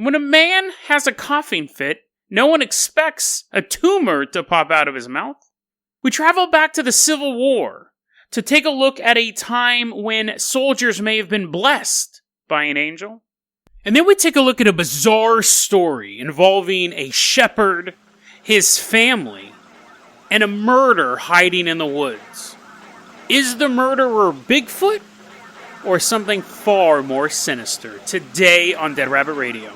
When a man has a coughing fit, no one expects a tumor to pop out of his mouth. We travel back to the Civil War to take a look at a time when soldiers may have been blessed by an angel. And then we take a look at a bizarre story involving a shepherd, his family, and a murder hiding in the woods. Is the murderer Bigfoot or something far more sinister? Today on Dead Rabbit Radio.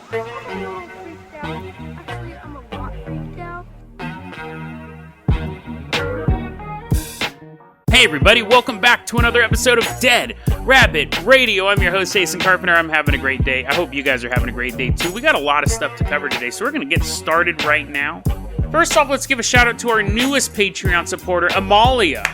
Hey everybody, welcome back to another episode of Dead Rabbit Radio. I'm your host, Jason Carpenter. I'm having a great day. I hope you guys are having a great day too. We got a lot of stuff to cover today, so we're going to get started right now. First off, let's give a shout out to our newest Patreon supporter, Amalia.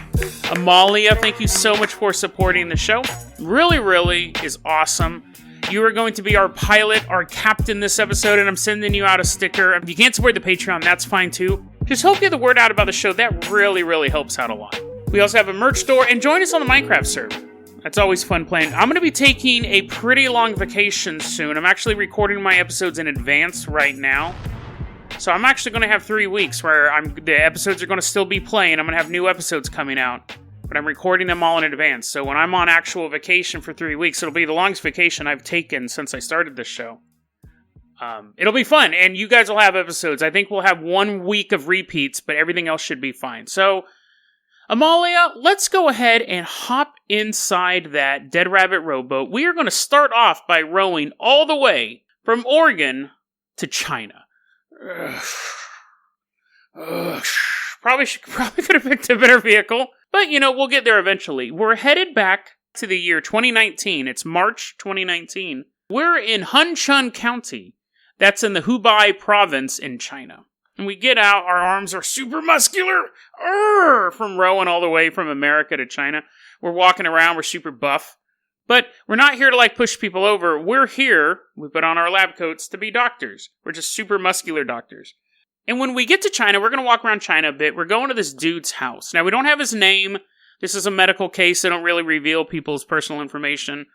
Amalia, thank you so much for supporting the show. Really is awesome. You are going to be our pilot, our captain this episode, and I'm sending you out a sticker. If you can't support the Patreon, that's fine too. Just help get the word out about the show. That really helps out a lot. We also have a merch store, and join us on the Minecraft server. That's always fun playing. I'm going to be taking a pretty long vacation soon. I'm actually recording my episodes in advance right now. So I'm actually going to have 3 weeks where the episodes are going to still be playing. I'm going to have new episodes coming out. But I'm recording them all in advance. So when I'm on actual vacation for 3 weeks, it'll be the longest vacation I've taken since I started this show. It'll be fun, and you guys will have episodes. I think we'll have 1 week of repeats, but everything else should be fine. So, Amalia, let's go ahead and hop inside that Dead Rabbit rowboat. We are going to start off by rowing all the way from Oregon to China. Probably could have picked a better vehicle, but we'll get there eventually. We're headed back to the year 2019. It's March 2019. We're in Hunchun County. That's in the Hubei province in China. And we get out, our arms are super muscular, from rowing all the way from America to China. We're walking around, we're super buff. But we're not here to push people over. We're here, we put on our lab coats, to be doctors. We're just super muscular doctors. And when we get to China, we're going to walk around China a bit. We're going to this dude's house. Now, we don't have his name. This is a medical case. They don't really reveal people's personal information.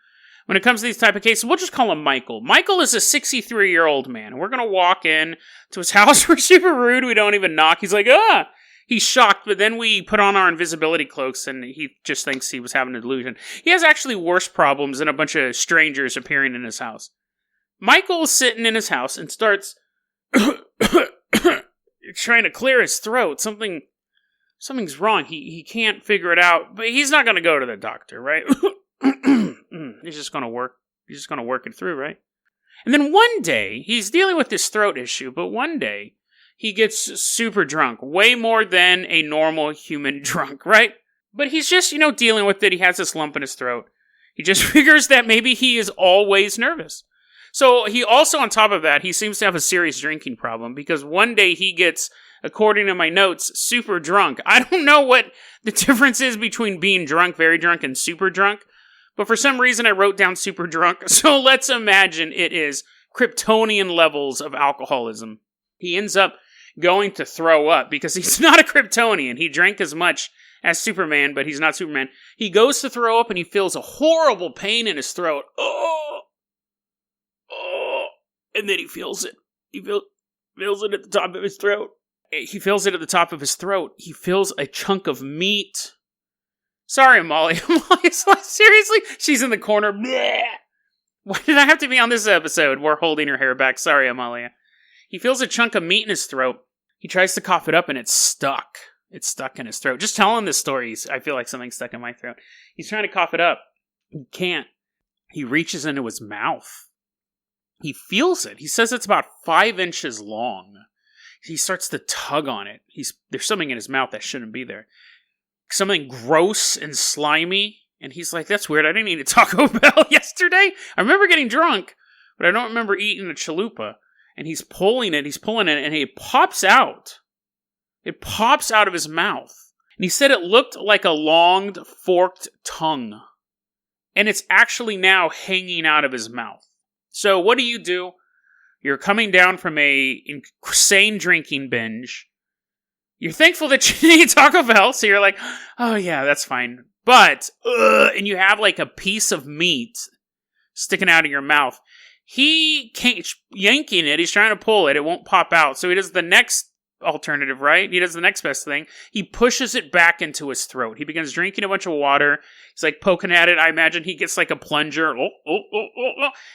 When it comes to these type of cases, we'll just call him Michael. Michael is a 63-year-old man. And we're going to walk in to his house. We're super rude. We don't even knock. He's like, ah! He's shocked, but then we put on our invisibility cloaks, and he just thinks he was having a delusion. He has actually worse problems than a bunch of strangers appearing in his house. Michael is sitting in his house and starts trying to clear his throat. Something's wrong. He can't figure it out, but he's not going to go to the doctor, right? He's just going to work it through, right? And then one day, he's dealing with this throat issue, but one day, he gets super drunk, way more than a normal human drunk, right? But he's just, dealing with it. He has this lump in his throat. He just figures that maybe he is always nervous. So he also, on top of that, he seems to have a serious drinking problem, because one day he gets, according to my notes, super drunk. I don't know what the difference is between being drunk, very drunk, and super drunk, but for some reason I wrote down super drunk, so let's imagine it is Kryptonian levels of alcoholism. He ends up going to throw up because he's not a Kryptonian. He drank as much as Superman, but he's not Superman. He goes to throw up and he feels a horrible pain in his throat. Oh, and then he feels it. He feels it at the top of his throat. He feels it at the top of his throat. He feels a chunk of meat. Sorry, Molly. Molly's like, seriously? She's in the corner. Bleh. Why did I have to be on this episode? We're holding her hair back. Sorry, Amalia. He feels a chunk of meat in his throat. He tries to cough it up, and it's stuck. It's stuck in his throat. Just telling this story, I feel like something's stuck in my throat. He's trying to cough it up. He can't. He reaches into his mouth. He feels it. He says it's about 5 inches long. He starts to tug on it. There's something in his mouth that shouldn't be there. Something gross and slimy. And he's like, that's weird. I didn't eat a Taco Bell yesterday. I remember getting drunk, but I don't remember eating a chalupa. And he's pulling it, and it pops out. It pops out of his mouth. And he said it looked like a long, forked tongue. And it's actually now hanging out of his mouth. So what do? You're coming down from a insane drinking binge. You're thankful that you need Taco Bell, so you're like, oh yeah, that's fine. But, and you have a piece of meat sticking out of your mouth. He can't, yanking it, he's trying to pull it, it won't pop out. So he does the next alternative, right? He does the next best thing. He pushes it back into his throat. He begins drinking a bunch of water. He's like poking at it. I imagine he gets like a plunger.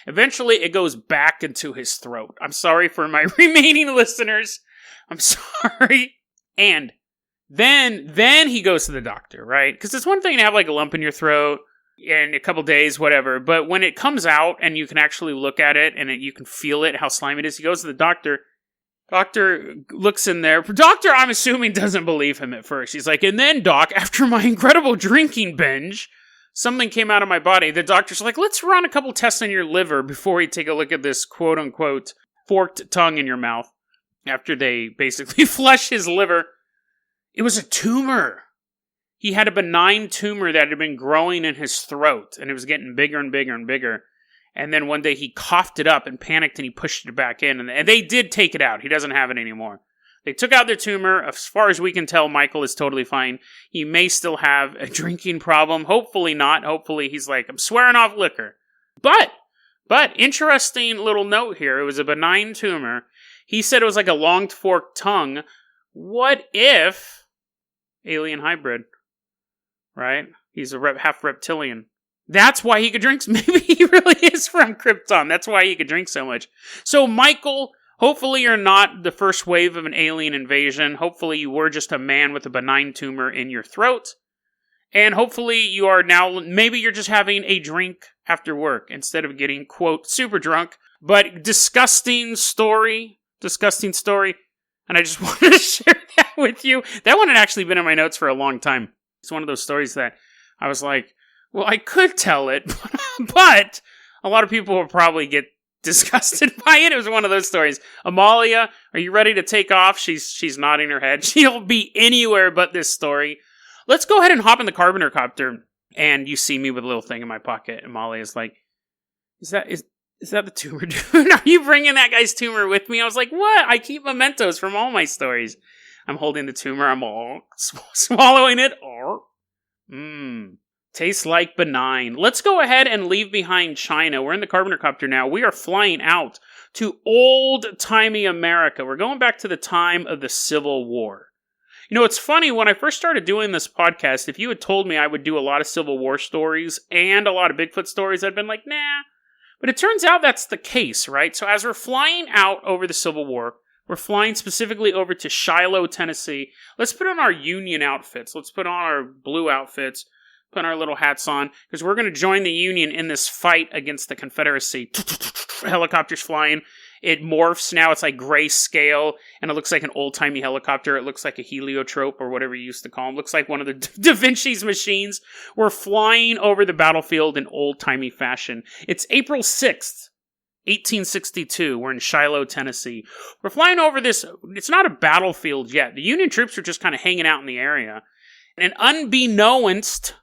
Eventually, it goes back into his throat. I'm sorry for my remaining listeners. I'm sorry. And then he goes to the doctor, right? Because it's one thing to have like a lump in your throat in a couple days, whatever. But when it comes out and you can actually look at it and you can feel it, how slimy it is, he goes to the doctor. Doctor looks in there. Doctor, I'm assuming, doesn't believe him at first. He's like, and then, Doc, after my incredible drinking binge, something came out of my body. The doctor's like, let's run a couple tests on your liver before we take a look at this quote-unquote forked tongue in your mouth. After they basically flush his liver. It was a tumor. He had a benign tumor that had been growing in his throat, and it was getting bigger and bigger and bigger. And then one day he coughed it up and panicked and he pushed it back in. And they did take it out. He doesn't have it anymore. They took out their tumor. As far as we can tell, Michael is totally fine. He may still have a drinking problem. Hopefully not. Hopefully he's like, I'm swearing off liquor. But interesting little note here. It was a benign tumor. He said it was like a long forked tongue. What if alien hybrid, right? He's a half reptilian. That's why he could drink. Maybe he really is from Krypton. That's why he could drink so much. So, Michael, hopefully you're not the first wave of an alien invasion. Hopefully you were just a man with a benign tumor in your throat. And hopefully you are now, maybe you're just having a drink after work instead of getting, quote, super drunk. But disgusting story. And I just wanted to share that with you. That one had actually been in my notes for a long time. It's one of those stories that I was like, well, I could tell it, but a lot of people will probably get disgusted by it. It was one of those stories. Amalia, are you ready to take off? She's nodding her head. She'll be anywhere but this story. Let's go ahead and hop in the Carpenter copter. And you see me with a little thing in my pocket. Amalia's like, is that the tumor dude? Are you bringing that guy's tumor with me? I was like, what? I keep mementos from all my stories. I'm holding the tumor. I'm all swallowing it. Tastes like benign. Let's go ahead and leave behind China. We're in the Carpenter copter now. We are flying out to old-timey America. We're going back to the time of the Civil War. You know, it's funny, when I first started doing this podcast, if you had told me I would do a lot of Civil War stories and a lot of Bigfoot stories, I'd been like, nah. But it turns out that's the case, right? So as we're flying out over the Civil War, we're flying specifically over to Shiloh, Tennessee. Let's put on our Union outfits. Let's put on our blue outfits. Put our little hats on, because we're going to join the Union in this fight against the Confederacy. Helicopters flying. It morphs now. It's like grayscale, and it looks like an old-timey helicopter. It looks like a heliotrope, or whatever you used to call them. It looks like one of the Da Vinci's machines. We're flying over the battlefield in old-timey fashion. It's April 6th, 1862. We're in Shiloh, Tennessee. We're flying over this. It's not a battlefield yet. The Union troops are just kind of hanging out in the area. And unbeknownst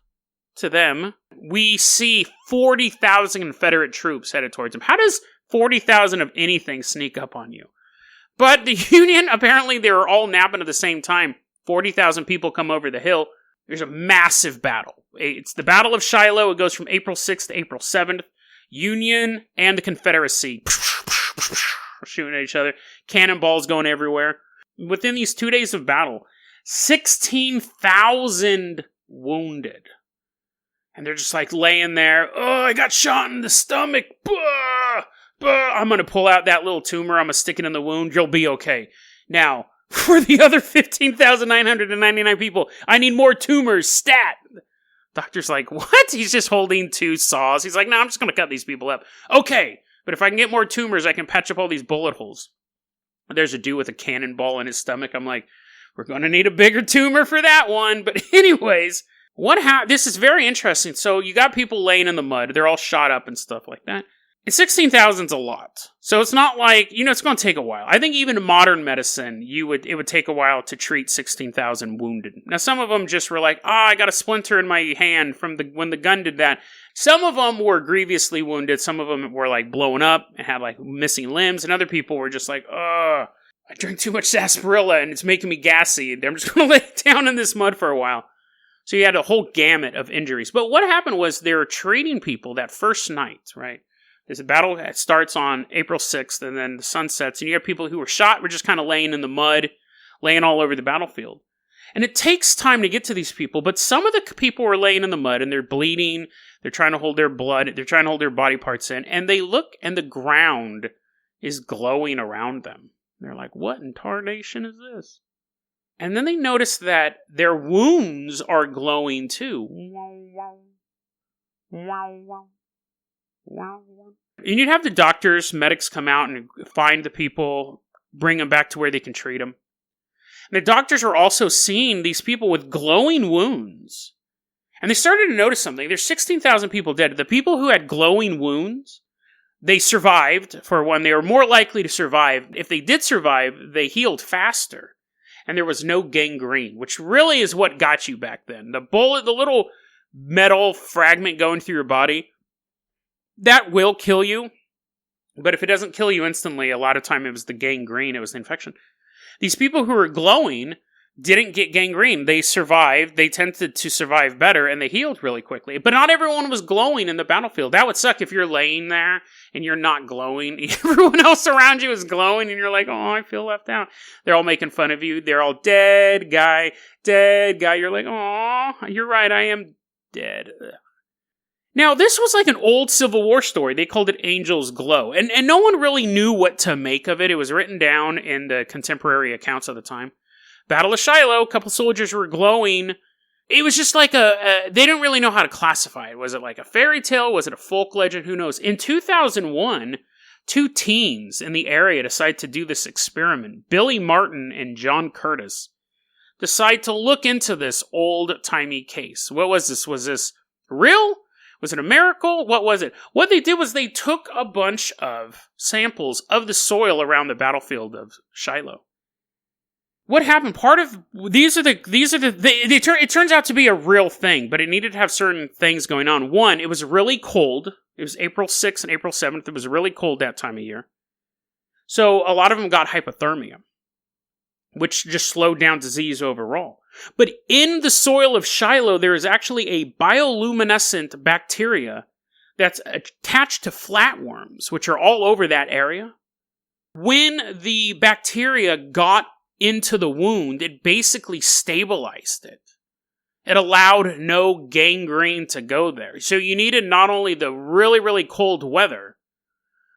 to them, we see 40,000 Confederate troops headed towards them. How does 40,000 of anything sneak up on you? But the Union, apparently they were all napping at the same time. 40,000 people come over the hill. There's a massive battle. It's the Battle of Shiloh. It goes from April 6th to April 7th. Union and the Confederacy shooting at each other. Cannonballs going everywhere. Within these 2 days of battle, 16,000 wounded. And they're just like laying there. Oh, I got shot in the stomach. I'm going to pull out that little tumor. I'm going to stick it in the wound. You'll be okay. Now, for the other 15,999 people, I need more tumors. Stat. Doctor's like, what? He's just holding two saws. He's like, no, I'm just going to cut these people up. Okay, but if I can get more tumors, I can patch up all these bullet holes. There's a dude with a cannonball in his stomach. I'm like, we're going to need a bigger tumor for that one. But anyways, this is very interesting. So you got people laying in the mud. They're all shot up and stuff like that. And 16,000's a lot. So it's not like, it's going to take a while. I think even in modern medicine, it would take a while to treat 16,000 wounded. Now, some of them just were like, I got a splinter in my hand from when the gun did that. Some of them were grievously wounded. Some of them were like blown up and had like missing limbs. And other people were just like, I drank too much sarsaparilla and it's making me gassy. I'm just going to lay down in this mud for a while. So you had a whole gamut of injuries. But what happened was they were treating people that first night, right? This battle starts on April 6th, and then the sun sets, and you have people who were shot were just kind of laying in the mud, laying all over the battlefield. And it takes time to get to these people, but some of the people were laying in the mud, and they're bleeding, they're trying to hold their blood, they're trying to hold their body parts in, and they look, and the ground is glowing around them. They're like, what in tarnation is this? And then they notice that their wounds are glowing too. And you'd have the doctors, medics come out and find the people, bring them back to where they can treat them. And the doctors are also seeing these people with glowing wounds. And they started to notice something. There's 16,000 people dead. The people who had glowing wounds, they survived. For one, they were more likely to survive. If they did survive, they healed faster. And there was no gangrene, which really is what got you back then. The bullet, the little metal fragment going through your body, that will kill you. But if it doesn't kill you instantly, a lot of time it was the gangrene, it was the infection. These people who were glowing didn't get gangrene. They survived. They tended to survive better, and they healed really quickly. But not everyone was glowing in the battlefield. That would suck if you're laying there and you're not glowing. Everyone else around you is glowing, and you're like, oh, I feel left out. They're all making fun of you. They're all dead guy, dead guy. You're like, oh, you're right, I am dead. Now, this was like an old Civil War story. They called it Angel's Glow. And no one really knew what to make of it. It was written down in the contemporary accounts of the time. Battle of Shiloh, a couple soldiers were glowing. It was just like they didn't really know how to classify it. Was it like a fairy tale? Was it a folk legend? Who knows? In 2001, two teens in the area decided to do this experiment. Billy Martin and John Curtis decide to look into this old-timey case. What was this? Was this real? Was it a miracle? What was it? What they did was they took a bunch of samples of the soil around the battlefield of Shiloh. What happened? It turns out to be a real thing, but it needed to have certain things going on. One, it was really cold. It was April 6th and April 7th. It was really cold that time of year. So a lot of them got hypothermia, which just slowed down disease overall. But in the soil of Shiloh, there is actually a bioluminescent bacteria that's attached to flatworms, which are all over that area. When the bacteria got into the wound, it basically stabilized it. It allowed no gangrene to go there. So you needed not only the really, really cold weather,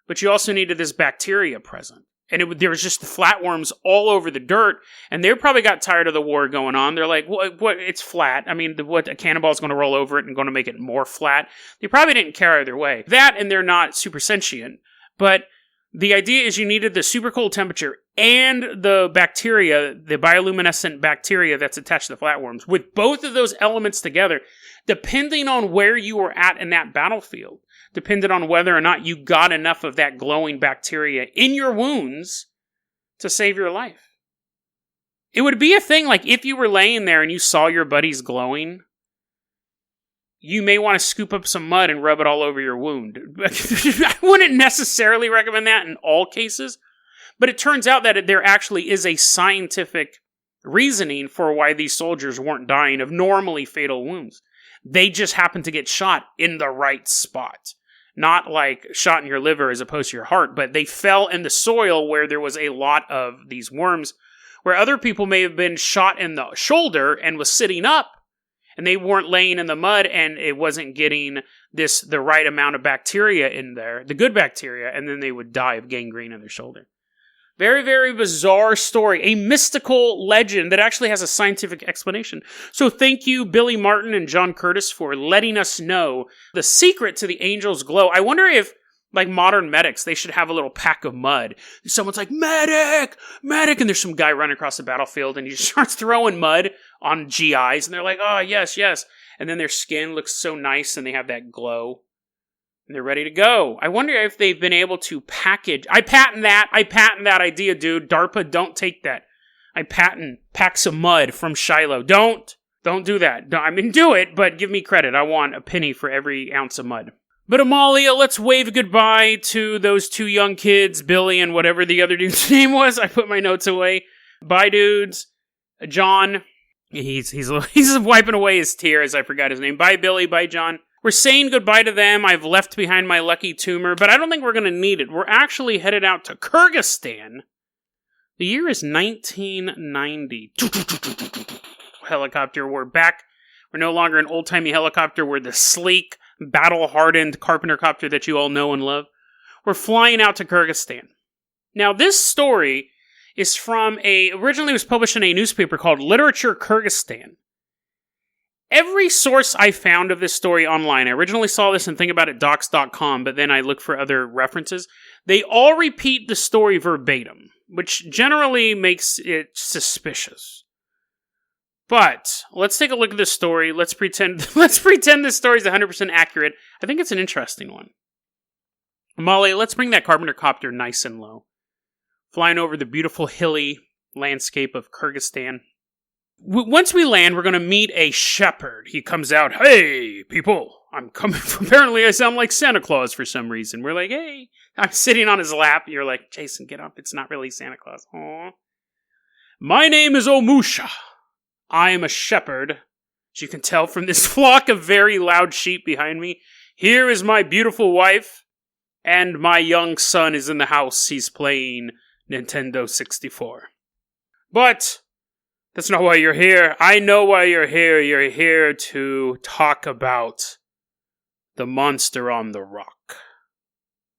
but you also needed this bacteria present. And there was just the flatworms all over the dirt, and they probably got tired of the war going on. They're like, what? It's flat. I mean, a cannonball's going to roll over it and going to make it more flat. They probably didn't care either way. That, and they're not super sentient. But the idea is you needed the super cold temperature and the bacteria, the bioluminescent bacteria that's attached to the flatworms. With both of those elements together, depending on where you were at in that battlefield, depended on whether or not you got enough of that glowing bacteria in your wounds to save your life. It would be a thing like if you were laying there and you saw your buddies glowing, you may want to scoop up some mud and rub it all over your wound. I wouldn't necessarily recommend that in all cases, but it turns out that there actually is a scientific reasoning for why these soldiers weren't dying of normally fatal wounds. They just happened to get shot in the right spot. Not like shot in your liver as opposed to your heart, but they fell in the soil where there was a lot of these worms, where other people may have been shot in the shoulder and was sitting up, and they weren't laying in the mud, and it wasn't getting the right amount of bacteria in there, the good bacteria, and then they would die of gangrene in their shoulder. Very, very bizarre story. A mystical legend that actually has a scientific explanation. So thank you, Billy Martin and John Curtis, for letting us know the secret to the Angel's Glow. I wonder if, like modern medics, they should have a little pack of mud. Someone's like, medic! Medic! And there's some guy running across the battlefield, and he just starts throwing mud on GIs, and they're like, oh, yes, yes. And then their skin looks so nice, and they have that glow. And they're ready to go. I wonder if they've been able to package. I patent that idea, dude. DARPA, don't take that. I patent packs of mud from Shiloh. Don't do that. Do it, but give me credit. I want a penny for every ounce of mud. But Amalia, let's wave goodbye to those two young kids, Billy and whatever the other dude's name was. I put my notes away. Bye, dudes. John. He's wiping away his tears. I forgot his name. Bye, Billy. Bye, John. We're saying goodbye to them. I've left behind my lucky tumor, but I don't think we're going to need it. We're actually headed out to Kyrgyzstan. The year is 1990. Helicopter. We're back. We're no longer an old-timey helicopter. We're the sleek, battle-hardened carpenter copter that you all know and love. We're flying out to Kyrgyzstan. Now, this story is originally was published in a newspaper called Literature Kyrgyzstan. Every source I found of this story online, I originally saw this in thinkaboutitdocs.com, but then I looked for other references. They all repeat the story verbatim, which generally makes it suspicious. But let's take a look at this story. Let's pretend this story is 100% accurate. I think it's an interesting one. Molly, let's bring that carpenter copter nice and low, flying over the beautiful hilly landscape of Kyrgyzstan. Once we land, we're going to meet a shepherd. He comes out, "Hey, people, I'm coming." Apparently, I sound like Santa Claus for some reason. We're like, "Hey." I'm sitting on his lap. You're like, "Jason, get up. It's not really Santa Claus." Aww. "My name is Omusha. I am a shepherd. As you can tell from this flock of very loud sheep behind me. Here is my beautiful wife, and my young son is in the house. He's playing Nintendo 64. But that's not why you're here. I know why you're here. You're here to talk about the monster on the rock."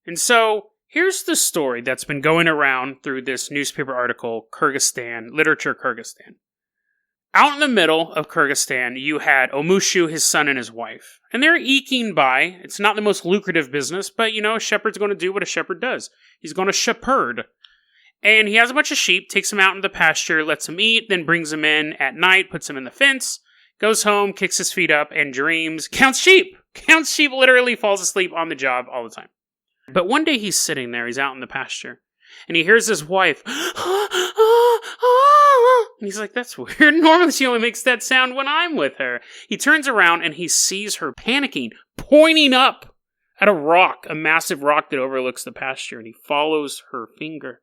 And so, here's the story that's been going around through this newspaper article, Kyrgyzstan, Literature Kyrgyzstan. Out in the middle of Kyrgyzstan, you had Omushu, his son, and his wife. And they're eking by. It's not the most lucrative business, but, a shepherd's going to do what a shepherd does. He's going to shepherd. And he has a bunch of sheep, takes them out in the pasture, lets them eat, then brings them in at night, puts them in the fence, goes home, kicks his feet up, and dreams. Counts sheep! Counts sheep, literally falls asleep on the job all the time. But one day he's sitting there, he's out in the pasture, and he hears his wife, and he's like, "That's weird. Normally she only makes that sound when I'm with her." He turns around and he sees her panicking, pointing up at a rock, a massive rock that overlooks the pasture, and he follows her finger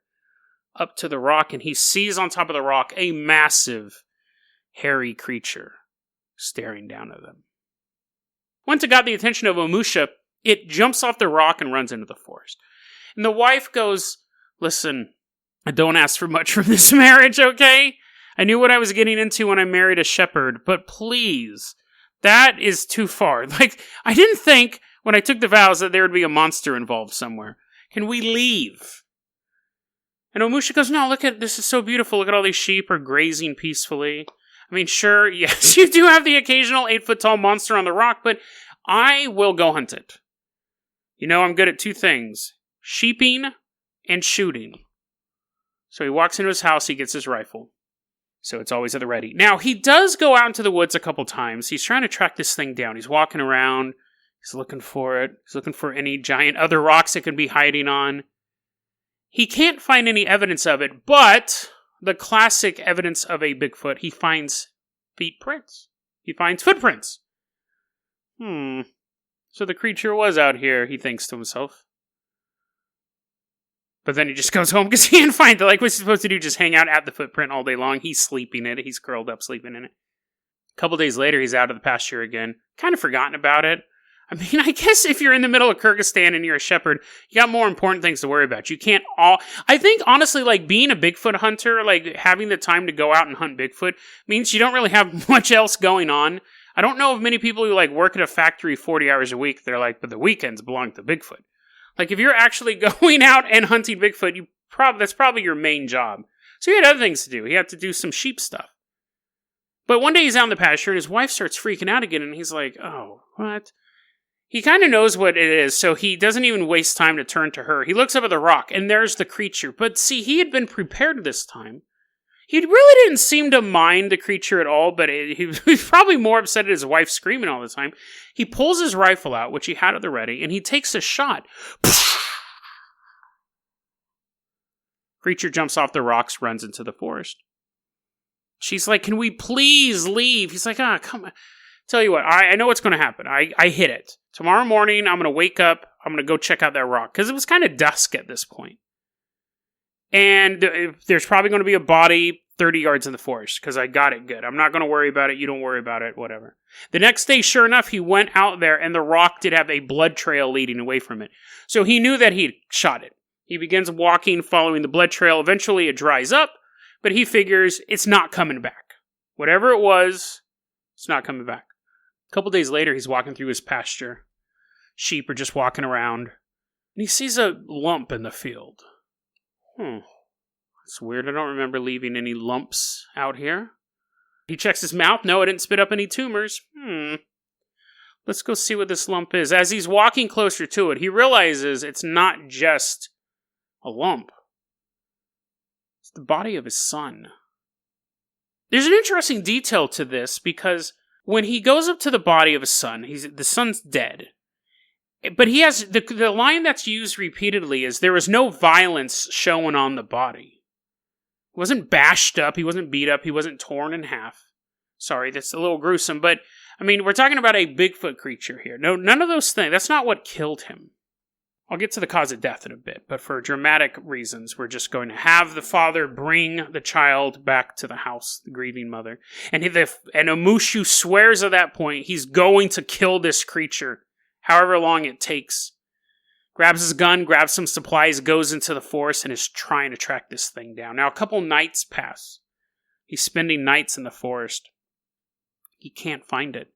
up to the rock, and he sees on top of the rock a massive, hairy creature staring down at them. Once it got the attention of Omusha, it jumps off the rock and runs into the forest. And the wife goes, "Listen, I don't ask for much from this marriage, okay? I knew what I was getting into when I married a shepherd, but please, that is too far. I didn't think when I took the vows that there would be a monster involved somewhere. Can we leave?" And Omusha goes, "No, this is so beautiful. Look at all these sheep are grazing peacefully. I mean, sure, yes, you do have the occasional 8-foot-tall monster on the rock, but I will go hunt it. I'm good at two things, sheeping and shooting." So he walks into his house, he gets his rifle. So it's always at the ready. Now, he does go out into the woods a couple times. He's trying to track this thing down. He's walking around. He's looking for it. He's looking for any giant other rocks it could be hiding on. He can't find any evidence of it, but the classic evidence of a Bigfoot, he finds footprints. He finds footprints. So the creature was out here, he thinks to himself. But then he just goes home because he can't find it. What's he supposed to do? Just hang out at the footprint all day long? He's sleeping in it. He's curled up sleeping in it. A couple days later, he's out of the pasture again. Kind of forgotten about it. I mean, I guess if you're in the middle of Kyrgyzstan and you're a shepherd, you got more important things to worry about. You can't I think, honestly, being a Bigfoot hunter, having the time to go out and hunt Bigfoot, means you don't really have much else going on. I don't know of many people who, work at a factory 40 hours a week. They're but the weekends belong to Bigfoot. If you're actually going out and hunting Bigfoot, that's probably your main job. So he had other things to do. He had to do some sheep stuff. But one day he's out in the pasture, and his wife starts freaking out again, and he's like, "Oh, what?" He kind of knows what it is, so he doesn't even waste time to turn to her. He looks up at the rock, and there's the creature. But see, he had been prepared this time. He really didn't seem to mind the creature at all, but he was probably more upset at his wife screaming all the time. He pulls his rifle out, which he had at the ready, and he takes a shot. Creature jumps off the rocks, runs into the forest. She's like, "Can we please leave?" He's like, "Come on. Tell you what, I know what's going to happen. I hit it. Tomorrow morning, I'm going to wake up. I'm going to go check out that rock." Because it was kind of dusk at this point. And there's probably going to be a body 30 yards in the forest, because I got it good. I'm not going to worry about it. You don't worry about it, whatever. The next day, sure enough, he went out there, and the rock did have a blood trail leading away from it. So he knew that he'd shot it. He begins walking, following the blood trail. Eventually, it dries up, but he figures it's not coming back. Whatever it was, it's not coming back. A couple days later, he's walking through his pasture. Sheep are just walking around, and he sees a lump in the field. It's weird. I don't remember leaving any lumps out here. He checks his mouth. No, it didn't spit up any tumors. Let's go see what this lump is. As he's walking closer to it, he realizes it's not just a lump. It's the body of his son. There's an interesting detail to this, because when he goes up to the body of his son, the son's dead. But he has the line that's used repeatedly is, there was no violence shown on the body. He wasn't bashed up, he wasn't beat up, he wasn't torn in half. Sorry, that's a little gruesome, but I mean, we're talking about a Bigfoot creature here. No, none of those things. That's not what killed him. I'll get to the cause of death in a bit, but for dramatic reasons, we're just going to have the father bring the child back to the house, the grieving mother. And Omushu swears at that point he's going to kill this creature, however long it takes. Grabs his gun, grabs some supplies, goes into the forest, and is trying to track this thing down. Now, a couple nights pass. He's spending nights in the forest. He can't find it.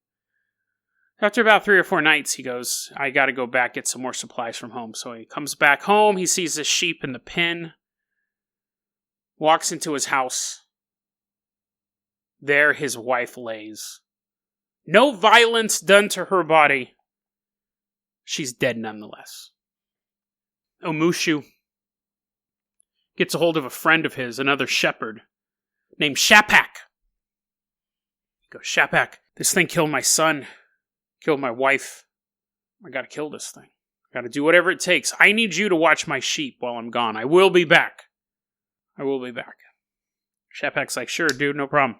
After about 3 or 4 nights, he goes, I gotta go back, get some more supplies from home. So he comes back home, he sees the sheep in the pen, walks into his house. There his wife lays. No violence done to her body. She's dead nonetheless. Omushu gets a hold of a friend of his, another shepherd, named Shapak. He goes, Shapak, this thing killed my son, killed my wife. I gotta kill this thing. I gotta do whatever it takes. I need you to watch my sheep while I'm gone. I will be back. I will be back. Shapak's like, sure, dude, no problem.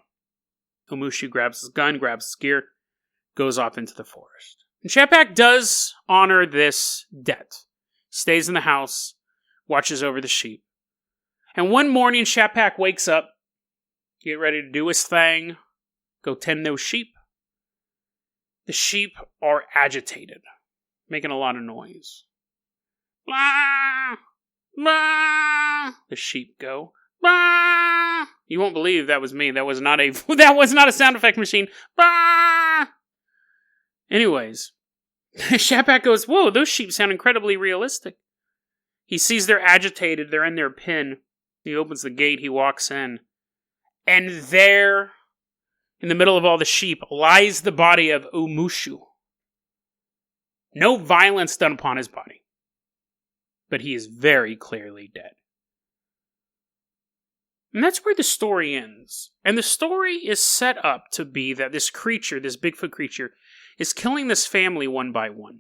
Omushu grabs his gun, grabs his gear, goes off into the forest. And Shapak does honor this debt. Stays in the house, watches over the sheep. And one morning, Shapak wakes up, get ready to do his thing, go tend those sheep. The sheep are agitated, making a lot of noise. Blah, blah, the sheep go. Blah. You won't believe that was me. That was not a sound effect machine. Blah. Anyways, Shapak goes, whoa, those sheep sound incredibly realistic. He sees they're agitated, they're in their pen. He opens the gate, he walks in. And there, in the middle of all the sheep, lies the body of Omushu. No violence done upon his body. But he is very clearly dead. And that's where the story ends. And the story is set up to be that this creature, this Bigfoot creature, is killing this family one by one.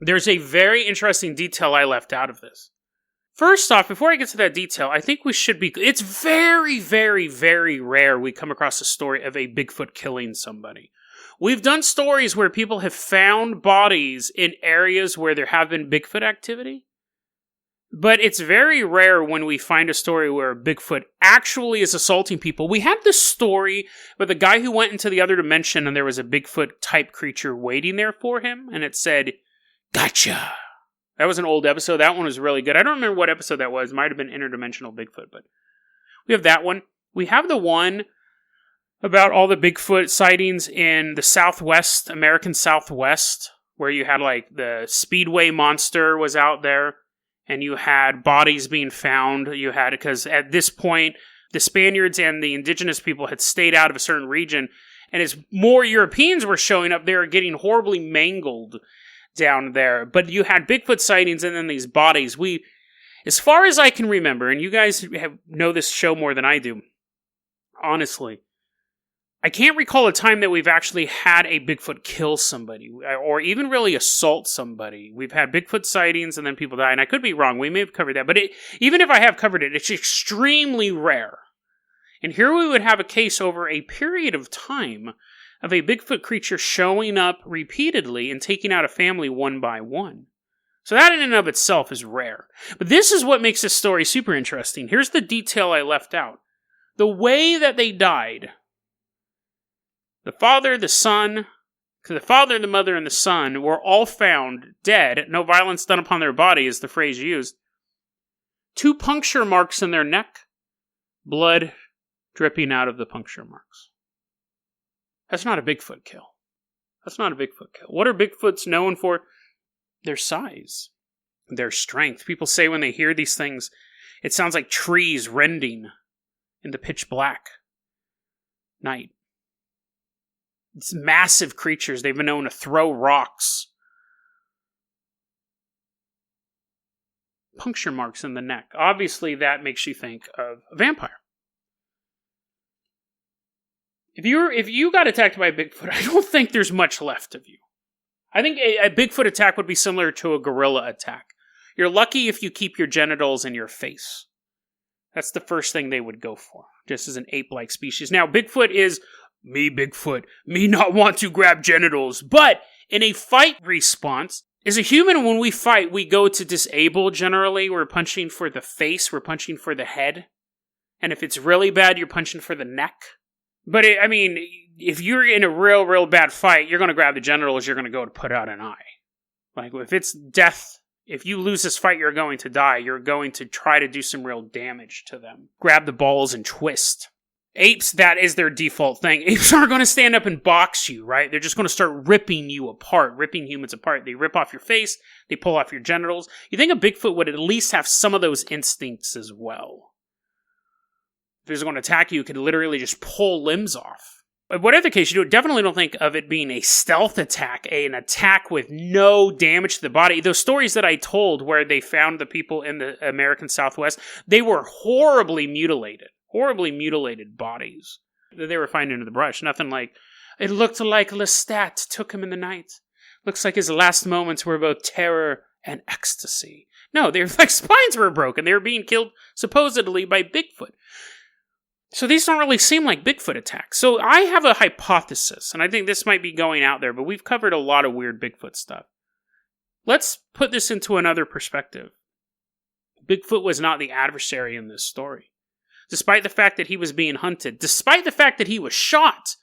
There's a very interesting detail I left out of this. First off, before I get to that detail, I think we should be... It's very, very, very rare we come across a story of a Bigfoot killing somebody. We've done stories where people have found bodies in areas where there have been Bigfoot activity. But it's very rare when we find a story where Bigfoot actually is assaulting people. We had this story with a guy who went into the other dimension and there was a Bigfoot-type creature waiting there for him, and it said, "Gotcha." That was an old episode. That one was really good. I don't remember what episode that was. It might have been Interdimensional Bigfoot, but we have that one. We have the one about all the Bigfoot sightings in the Southwest, American Southwest, where you had like the Speedway monster was out there. And you had bodies being found. You had, because at this point, the Spaniards and the indigenous people had stayed out of a certain region. And as more Europeans were showing up, they were getting horribly mangled down there. But you had Bigfoot sightings and then these bodies. As far as I can remember, and you guys know this show more than I do, honestly, I can't recall a time that we've actually had a Bigfoot kill somebody, or even really assault somebody. We've had Bigfoot sightings and then people die, and I could be wrong. We may have covered that, but even if I have covered it, it's extremely rare. And here we would have a case over a period of time of a Bigfoot creature showing up repeatedly and taking out a family one by one. So that in and of itself is rare. But this is what makes this story super interesting. Here's the detail I left out. The way that they died. The father, the mother, and the son were all found dead. No violence done upon their body is the phrase used. 2 puncture marks in their neck. Blood dripping out of the puncture marks. That's not a Bigfoot kill. What are Bigfoots known for? Their size, their strength. People say when they hear these things, it sounds like trees rending in the pitch black night. It's massive creatures. They've been known to throw rocks. Puncture marks in the neck. Obviously, that makes you think of a vampire. If you got attacked by a Bigfoot, I don't think there's much left of you. I think a Bigfoot attack would be similar to a gorilla attack. You're lucky if you keep your genitals in your face. That's the first thing they would go for, just as an ape-like species. Now, Bigfoot is, me not want to grab genitals. But in a fight response, as a human, when we fight, we go to disable generally. We're punching for the face, we're punching for the head. And if it's really bad, you're punching for the neck. But, if you're in a real bad fight, you're going to grab the genitals, you're going to go to put out an eye. Like, if it's death, if you lose this fight, you're going to die. You're going to try to do some real damage to them. Grab the balls and twist. Apes, that is their default thing. Apes aren't going to stand up and box you, right? They're just going to start ripping you apart, ripping humans apart. They rip off your face, they pull off your genitals. You think a Bigfoot would at least have some of those instincts as well. If he was going to attack you, it could literally just pull limbs off. But whatever case you do, definitely don't think of it being a stealth attack, an attack with no damage to the body. Those stories that I told where they found the people in the American Southwest, they were horribly mutilated bodies that they were finding in the brush. Nothing like, it looked like Lestat took him in the night. Looks like his last moments were both terror and ecstasy. No, their spines were broken. They were being killed supposedly by Bigfoot. So these don't really seem like Bigfoot attacks. So I have a hypothesis, and I think this might be going out there, but we've covered a lot of weird Bigfoot stuff. Let's put this into another perspective. Bigfoot was not the adversary in this story. Despite the fact that he was being hunted, despite the fact that he was shot.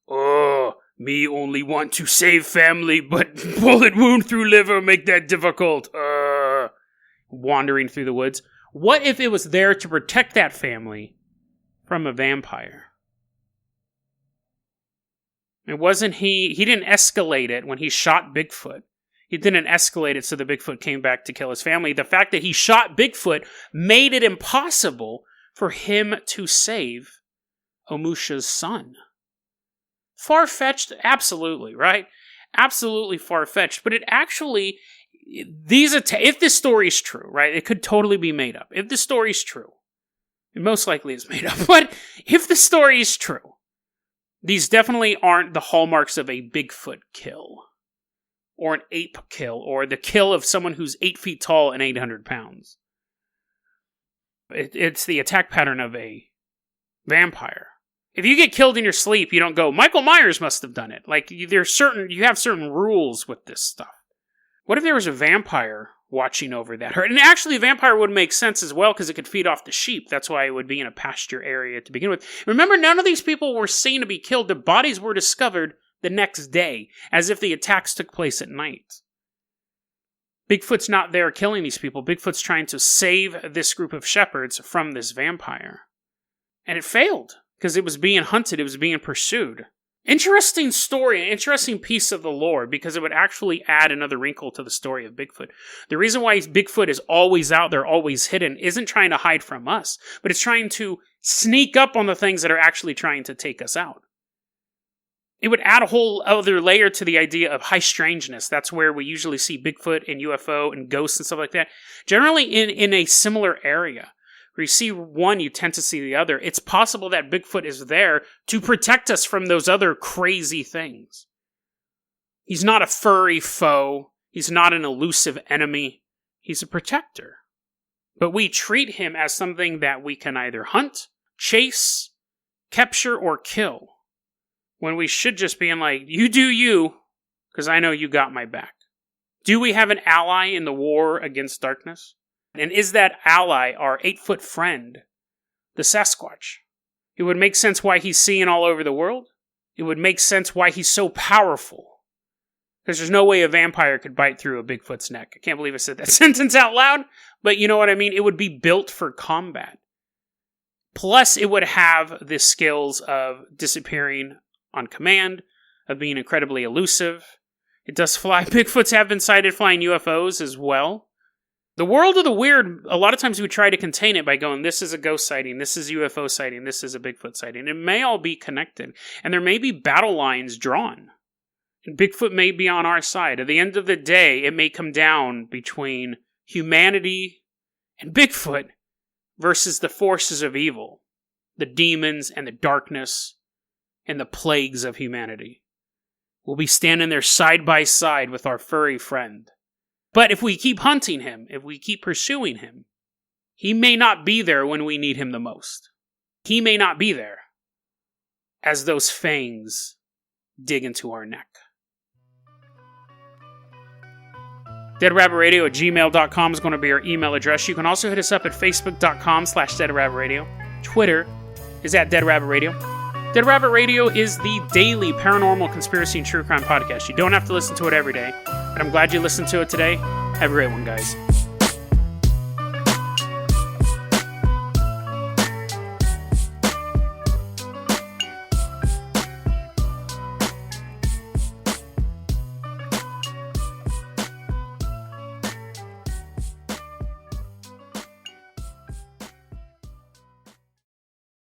Oh, me only want to save family, but bullet wound through liver make that difficult. Wandering through the woods. What if it was there to protect that family from a vampire? It wasn't he didn't escalate it when he shot Bigfoot. He didn't escalate it so the Bigfoot came back to kill his family. The fact that he shot Bigfoot made it impossible for him to save Omusha's son. Far-fetched? Absolutely, right? Absolutely far-fetched. But it actually, if this story is true, right? It could totally be made up. If this story is true, it most likely is made up. But if the story is true, these definitely aren't the hallmarks of a Bigfoot kill. Or an ape kill. Or the kill of someone who's 8 feet tall and 800 pounds. It's the attack pattern of a vampire. If you get killed in your sleep, you don't go, Michael Myers must have done it. Like, you have certain rules with this stuff. What if there was a vampire watching over that herd? And actually, a vampire would make sense as well, because it could feed off the sheep. That's why it would be in a pasture area to begin with. Remember, none of these people were seen to be killed. Their bodies were discovered the next day, as if the attacks took place at night. Bigfoot's not there killing these people. Bigfoot's trying to save this group of shepherds from this vampire. And it failed, because it was being hunted, it was being pursued. Interesting story, an interesting piece of the lore, because it would actually add another wrinkle to the story of Bigfoot. The reason why Bigfoot is always out there, always hidden, isn't trying to hide from us, but it's trying to sneak up on the things that are actually trying to take us out. It would add a whole other layer to the idea of high strangeness. That's where we usually see Bigfoot and UFO and ghosts and stuff like that. Generally in a similar area. Where you see one, you tend to see the other. It's possible that Bigfoot is there to protect us from those other crazy things. He's not a furry foe. He's not an elusive enemy. He's a protector. But we treat him as something that we can either hunt, chase, capture, or kill. When we should just be in like, you do you, because I know you got my back. Do we have an ally in the war against darkness? And is that ally our 8-foot friend, the Sasquatch? It would make sense why he's seeing all over the world. It would make sense why he's so powerful. Because there's no way a vampire could bite through a Bigfoot's neck. I can't believe I said that sentence out loud, but you know what I mean? It would be built for combat. Plus, it would have the skills of disappearing on command, of being incredibly elusive. It does fly. Bigfoots have been sighted flying UFOs as well. The world of the weird, a lot of times we try to contain it by going, this is a ghost sighting, this is a UFO sighting, this is a Bigfoot sighting. It may all be connected, and there may be battle lines drawn. And Bigfoot may be on our side. At the end of the day, it may come down between humanity and Bigfoot versus the forces of evil, the demons and the darkness and the plagues of humanity. We'll be standing there side by side with our furry friend. But if we keep hunting him, if we keep pursuing him, he may not be there when we need him the most. He may not be there as those fangs dig into our neck. DeadRabbitRadio@gmail.com is going to be our email address. You can also hit us up at Facebook.com/DeadRabbitRadio. Twitter is @DeadRabbitRadio. Dead Rabbit Radio is the daily paranormal conspiracy and true crime podcast. You don't have to listen to it every day, but I'm glad you listened to it today. Have a great one, guys.